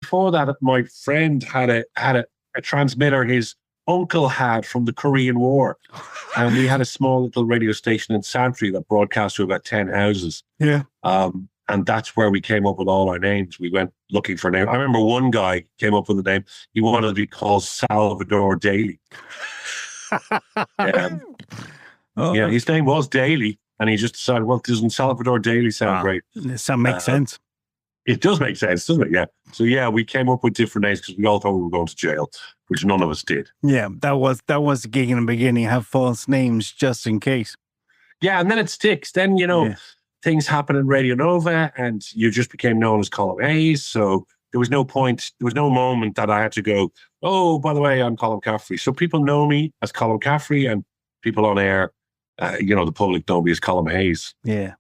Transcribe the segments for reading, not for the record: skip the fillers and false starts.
before that, my friend had a transmitter his uncle had from the Korean War, and we had a small little radio station in Santry that broadcast to about 10 houses. Yeah. And that's where we came up with all our names. We went looking for names. I remember one guy came up with a name. He wanted to be called Salvador Daly. Yeah, his name was Daly, and he just decided, well, doesn't Salvador Daly sound great? That makes sense. It does make sense, doesn't it? Yeah. So yeah, we came up with different names because we all thought we were going to jail, which none of us did. Yeah, that was the gig in the beginning. Have false names just in case. Yeah, and then it sticks. Then things happen in Radio Nova, and you just became known as Colm Hayes. So there was no point, there was no moment that I had to go, oh, by the way, I'm Colm Caffrey. So people know me as Colm Caffrey, and people on air, the public know me as Colm Hayes. Yeah.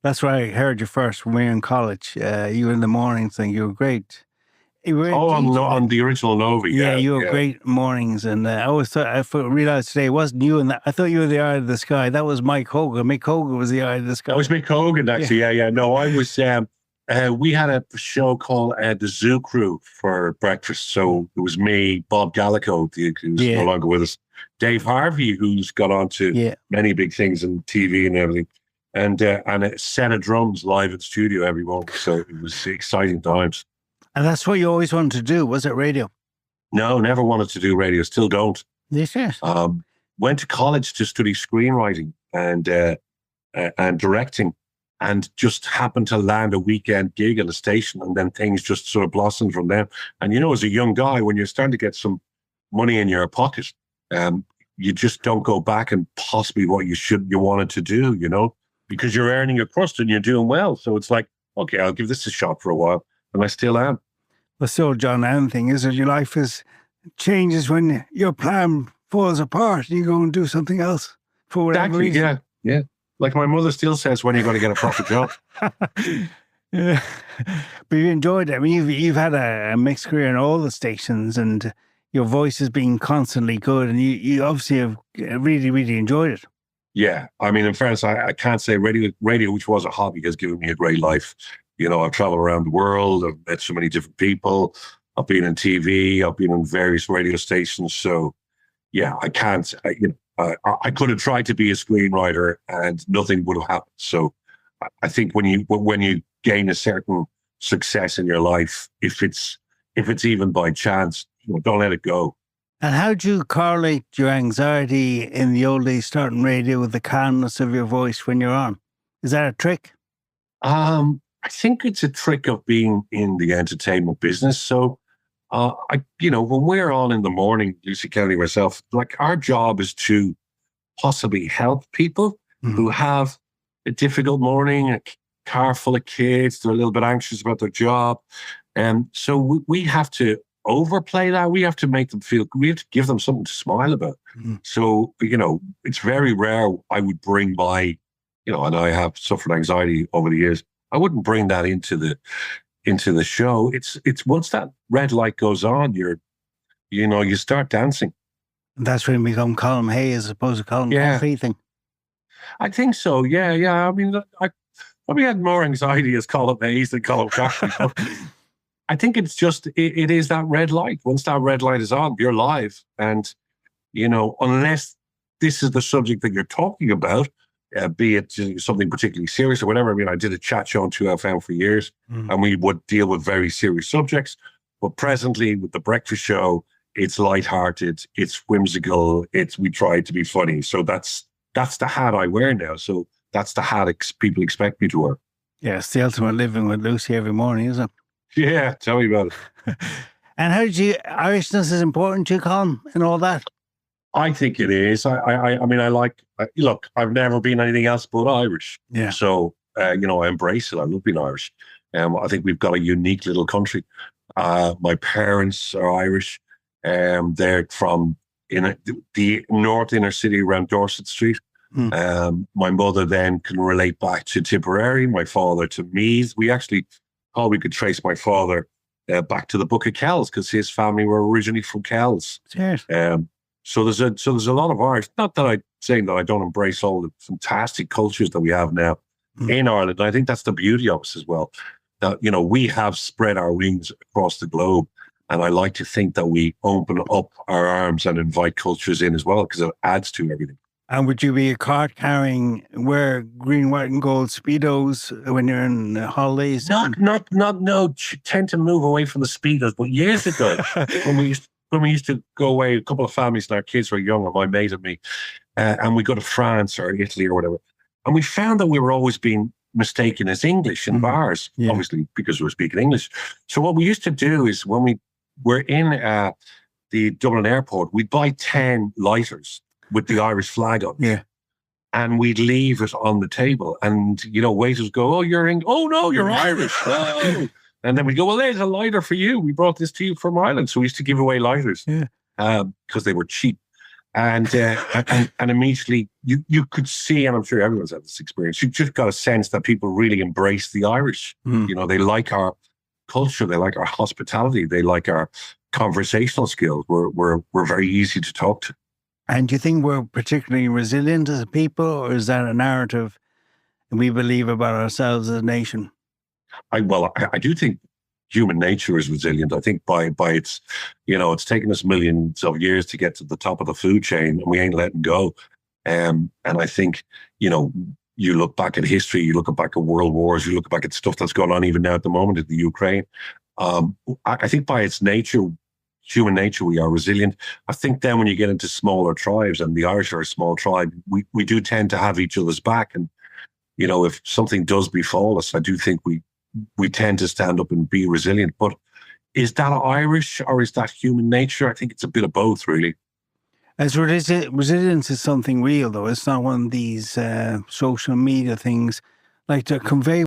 That's where I heard you first when we were in college. You were in the mornings and you were great. On the original Nova. Yeah, you were great mornings. And I always thought, I realized today it wasn't you. And I thought you were the eye of the sky. That was Mike Hogan. Mick Hogan was the eye of the sky. That was Mick Hogan, actually. Yeah. No, I was, we had a show called The Zoo Crew for breakfast. So it was me, Bob Gallico, who's no longer with us, Dave Harvey, who's got on to many big things in TV and everything. And a set of drums live in studio every morning. So it was exciting times. And that's what you always wanted to do, was it radio? No, never wanted to do radio. Still don't. Yes, yes. Went to college to study screenwriting and directing, and just happened to land a weekend gig at a station, and then things just sort of blossomed from them. And as a young guy, when you're starting to get some money in your pocket, you just don't go back and possibly what you wanted to do, because you're earning a crust and you're doing well. So it's like, okay, I'll give this a shot for a while. And I still am. Well, so John, anything is that your life changes when your plan falls apart and you go and do something else for whatever reason. Yeah. Like my mother still says, when are you going to get a proper job? Yeah. But you enjoyed it. I mean, you've had a mixed career in all the stations, and your voice has been constantly good, and you obviously have really, really enjoyed it. Yeah. I mean, in fairness, I can't say radio, which was a hobby, has given me a great life. I've traveled around the world. I've met so many different people. I've been in TV. I've been on various radio stations. So, yeah, I can't. I could have tried to be a screenwriter, and nothing would have happened. So, I think when you gain a certain success in your life, if it's even by chance, don't let it go. And how do you correlate your anxiety in the old days starting radio with the calmness of your voice when you're on? Is that a trick? I think it's a trick of being in the entertainment business. So, when we're on in the morning, Lucy Kennedy, myself, like our job is to possibly help people who have a difficult morning, a car full of kids, they're a little bit anxious about their job. And so we have to overplay that. We have to make them feel, we have to give them something to smile about. So, it's very rare I would bring my, and I have suffered anxiety over the years. I wouldn't bring that into the show. It's once that red light goes on, you start dancing. That's when we become Colm Hayes as opposed to Colm Caffrey thing. I think so. Yeah. I mean, I probably had more anxiety as Colm Hayes than Colm Caffrey. I think it's just it is that red light. Once that red light is on, you're live, and unless this is the subject that you're talking about. Be it something particularly serious or whatever. I mean, I did a chat show on 2FM for years, and we would deal with very serious subjects. But presently, with the breakfast show, it's lighthearted, it's whimsical, we try to be funny. So that's the hat I wear now. So that's the hat people expect me to wear. Yeah, it's the ultimate living with Lucy every morning, isn't it? Yeah, tell me about it. And how did Irishness is important to you, Colm, and all that? I think it is. I mean, look, I've never been anything else but Irish. Yeah. So, I embrace it. I love being Irish. I think we've got a unique little country. My parents are Irish. They're from the north inner city around Dorset Street. My mother then can relate back to Tipperary, my father to Meath. We could trace my father back to the Book of Kells because his family were originally from Kells. Yes. So there's a lot of Irish. Not that I'm saying that I don't embrace all the fantastic cultures that we have now in Ireland. I think that's the beauty of us as well. that, you know, we have spread our wings across the globe. And I like to think that we open up our arms and invite cultures in as well, because it adds to everything. And would you be a cart carrying, wear green, white, and gold Speedos when you're in holidays? No, tend to move away from the speedos. But years ago, when we used to go away, a couple of families and our kids were younger, my mate and me, and we go to France or Italy or whatever, and we found that we were always being mistaken as English in bars, obviously because we were speaking English. So what we used to do is when we were in the Dublin airport, we'd buy 10 lighters with the Irish flag on. Yeah. And we'd leave it on the table. And, you know, waiters go, oh, you're English. Oh, no, you're Irish. Oh. And then we'd go, well, there's a lighter for you. We brought this to you from Ireland. So we used to give away lighters because they were cheap. And immediately you could see, and I'm sure everyone's had this experience, you just got a sense that people really embrace the Irish. You know, they like our culture. They like our hospitality. They like our conversational skills. We're very easy to talk to. And do you think we're particularly resilient as a people, or is that a narrative we believe about ourselves as a nation? I do think human nature is resilient. I think by its, you know, it's taken us millions of years to get to the top of the food chain, and we ain't letting go. And I think, you know, you look back at history, you look back at world wars, you look back at stuff that's going on even now at the moment in the Ukraine. I think by its nature, human nature, we are resilient. I think then when you get into smaller tribes, and the Irish are a small tribe, we do tend to have each other's back. And, you know, if something does befall us, I do think we tend to stand up and be resilient. But is that Irish or is that human nature? I think it's a bit of both, really. As resilience is something real, though. It's not one of these social media things. Like, to convey